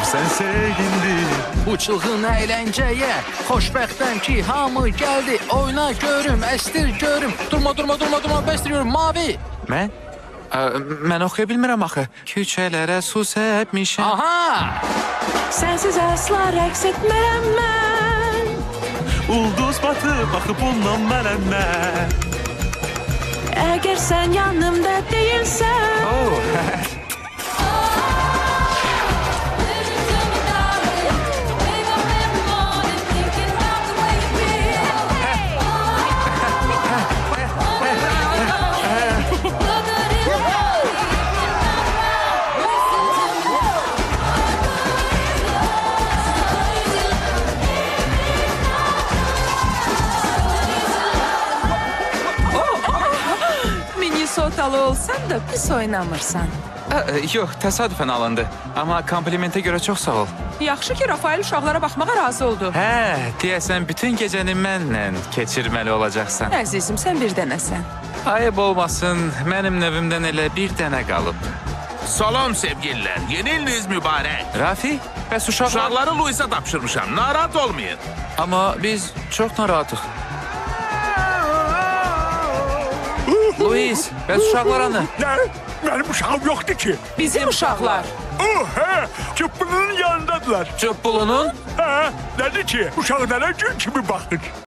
Gəlirsən sevindim. Bu çılgın əyləncəyə xoşbəxtəm ki hamı gəldi. Oyna görüm, əstir görüm. Durma, bəstiriyorum mavi. Mən? Mən oxuya bilmirəm axı. Küçələrə su səpmişəm. Aha! Sənsiz əsla rəqs etmərəm mən. Ulduz batı baxıb ondan mənə. Əgər sən yanımda deyilsən. Oh. Minnesotalı olsan da pis oynamırsan. Yox, təsadüfən alındı. Amma komplimentə görə çox sağ ol. Yaxşı ki, Rafael uşaqlara baxmağa razı oldu. Hə, deyəsən bütün gecəni mənlə keçirməli olacaqsan. Əzizim, sən bir dənəsən. Ayıb olmasın, mənim növümdən elə bir dənə qalıb. Salam sevgililer, yeni iliniz mübarek. Rafi, bəs uşaqlar... Uşaqları Luis'e tapşırmışam, narahat olmayın. Amma biz çox narahatıq. Luis, bəs uşaqlar anı? Nə? Mənim uşağım yoxdur ki. Bizim uşaqlar. Hə, Cıbbılının yanındadılar. Cıbbulunun? Hə, nədir ki? Uşaqlara gül kimi baxır.